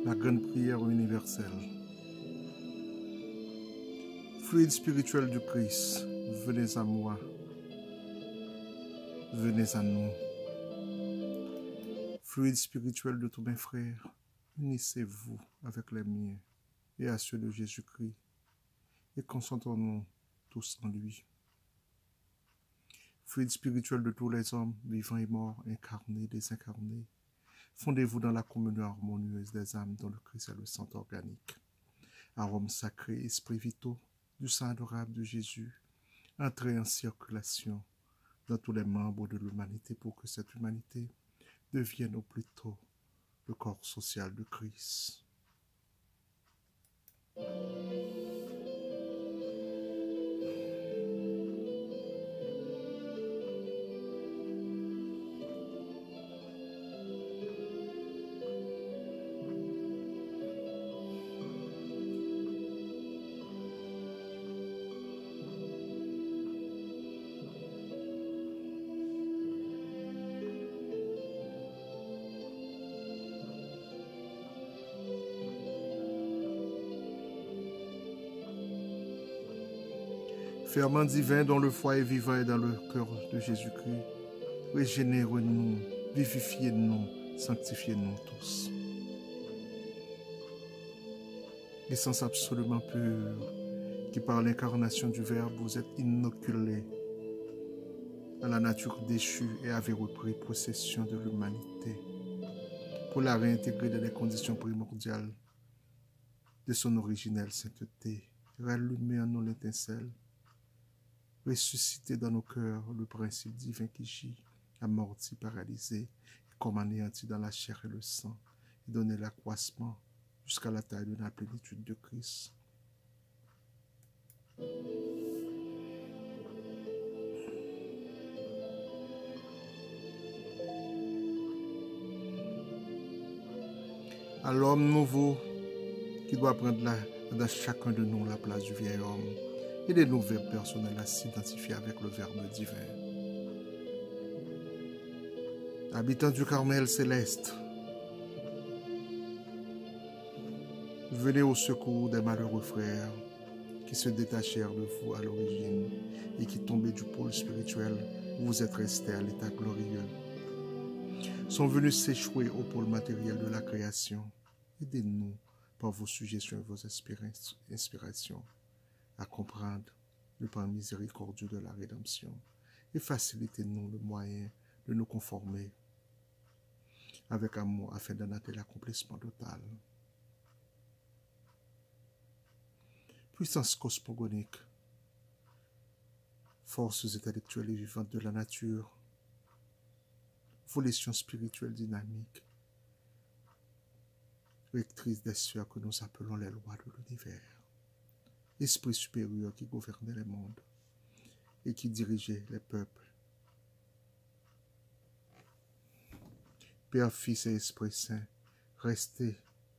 La grande prière universelle. Fluide spirituel du Christ, venez à moi, venez à nous. Fluide spirituel de tous mes frères, unissez-vous avec les miens et à ceux de Jésus-Christ et concentrons-nous tous en lui. Fluide spirituel de tous les hommes, vivants et morts, incarnés, désincarnés, fondez-vous dans la communion harmonieuse des âmes dont le Christ est le sang organique. Arômes sacrés, esprits vitaux, du sang adorable de Jésus, entrez en circulation dans tous les membres de l'humanité pour que cette humanité devienne au plus tôt le corps social de Christ. Ferment divin dont le foyer vivant est dans le cœur de Jésus-Christ, régénérez-nous, vivifiez-nous, sanctifiez-nous tous. Essence absolument pure, qui par l'incarnation du Verbe vous êtes inoculés à la nature déchue et avez repris possession de l'humanité pour la réintégrer dans les conditions primordiales de son originelle sainteté. Rallumez en nous l'étincelle, ressusciter dans nos cœurs le principe divin qui gît, amorti, paralysé, comme anéanti dans la chair et le sang, et donner l'accroissement jusqu'à la taille de la plénitude de Christ. À l'homme nouveau qui doit prendre dans chacun de nous la place du vieil homme, et des nouvelles personnelles à s'identifier avec le Verbe divin. Habitants du Carmel céleste, venez au secours des malheureux frères qui se détachèrent de vous à l'origine et qui, tombés du pôle spirituel, vous êtes restés à l'état glorieux, sont venus s'échouer au pôle matériel de la création. Aidez-nous par vos suggestions et vos inspirations à comprendre le plan miséricordieux de la rédemption et facilitez-nous le moyen de nous conformer avec amour afin d'en atteindre l'accomplissement total. Puissance cosmogonique, forces intellectuelles et vivantes de la nature, volition spirituelle dynamique, rectrice des sphères que nous appelons les lois de l'univers, esprit supérieur qui gouvernait les mondes et qui dirigeait les peuples. Père, Fils et Esprit Saint, restez,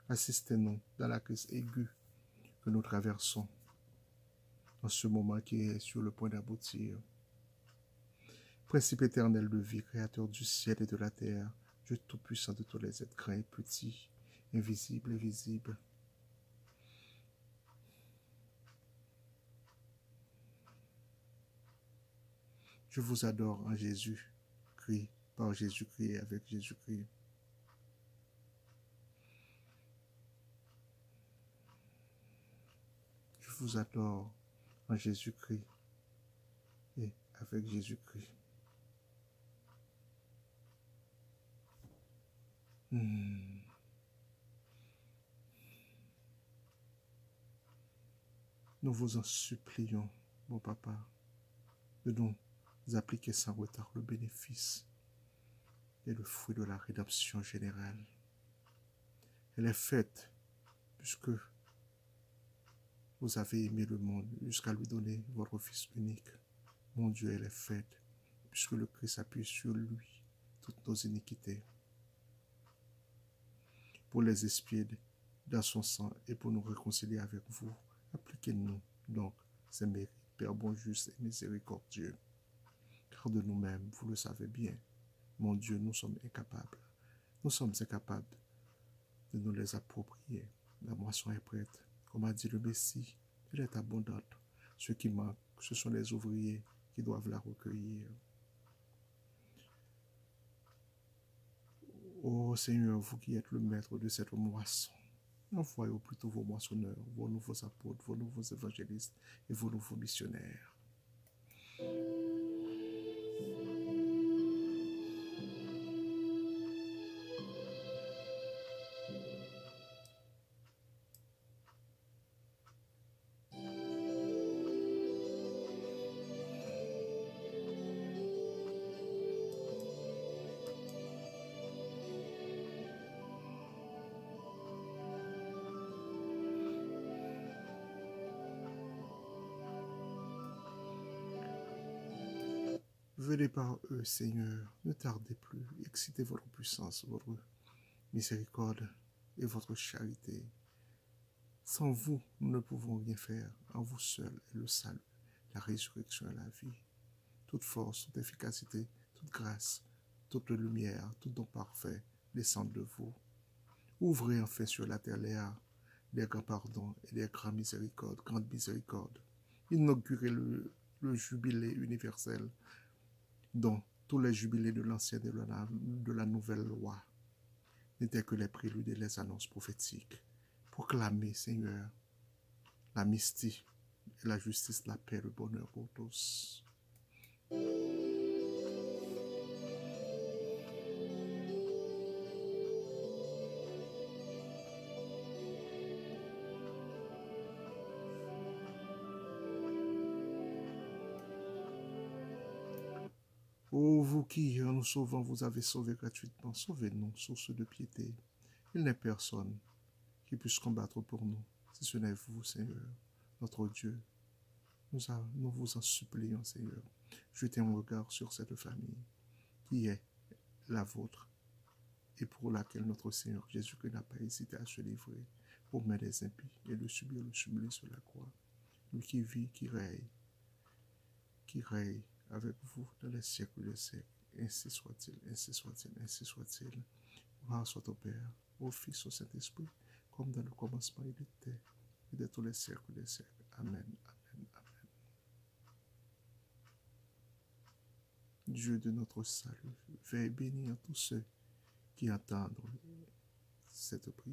assistez-nous dans la crise aiguë que nous traversons en ce moment qui est sur le point d'aboutir. Principe éternel de vie, créateur du ciel et de la terre, Dieu tout-puissant de tous les êtres grands et petits, invisibles et visibles. Je vous adore en Jésus-Christ, par Jésus-Christ et avec Jésus-Christ. Je vous adore en Jésus-Christ et avec Jésus-Christ. Nous vous en supplions, mon papa, de nous appliquer sans retard le bénéfice et le fruit de la rédemption générale. Elle est faite puisque vous avez aimé le monde jusqu'à lui donner votre Fils unique. Mon Dieu, elle est faite puisque le Christ appuie sur lui toutes nos iniquités pour les expier dans son sang et pour nous réconcilier avec vous. Appliquez-nous donc ces mérites, Père bon, juste et miséricordieux. Car de nous-mêmes, vous le savez bien, mon Dieu, nous sommes incapables. Nous sommes incapables de nous les approprier. La moisson est prête. Comme a dit le Messie, elle est abondante. Ce qui manque, ce sont les ouvriers qui doivent la recueillir. Ô Seigneur, vous qui êtes le maître de cette moisson, envoyez plutôt vos moissonneurs, vos nouveaux apôtres, vos nouveaux évangélistes et vos nouveaux missionnaires. Venez par eux, Seigneur, ne tardez plus, excitez votre puissance, votre miséricorde et votre charité. Sans vous, nous ne pouvons rien faire. En vous seul est le salut, la résurrection et la vie. Toute force, toute efficacité, toute grâce, toute lumière, tout don parfait descendent de vous. Ouvrez enfin sur la terre les grands pardons et les grandes miséricordes. Inaugurez le jubilé universel dont tous les jubilés de l'ancienne et de la nouvelle loi n'étaient que les préludes et les annonces prophétiques. Proclamez, Seigneur, l'amnistie, la justice, la paix, le bonheur pour tous. Ô vous qui, en nous sauvant, vous avez sauvé gratuitement, sauvez-nous, source de piété. Il n'est personne qui puisse combattre pour nous, si ce n'est vous, Seigneur, notre Dieu. Nous vous en supplions, Seigneur. Jetez un regard sur cette famille qui est la vôtre et pour laquelle notre Seigneur Jésus-Christ n'a pas hésité à se livrer aux mains des impies et de subir le supplice sur la croix. Lui qui vit, qui règne avec vous dans les siècles des siècles. Ainsi soit-il, ainsi soit-il, ainsi soit-il. Gloire soit au Père, au Fils, au Saint-Esprit, comme dans le commencement il était, et de tous les siècles des siècles. Amen, amen, amen. Dieu de notre salut, veille bénir tous ceux qui entendent cette prière.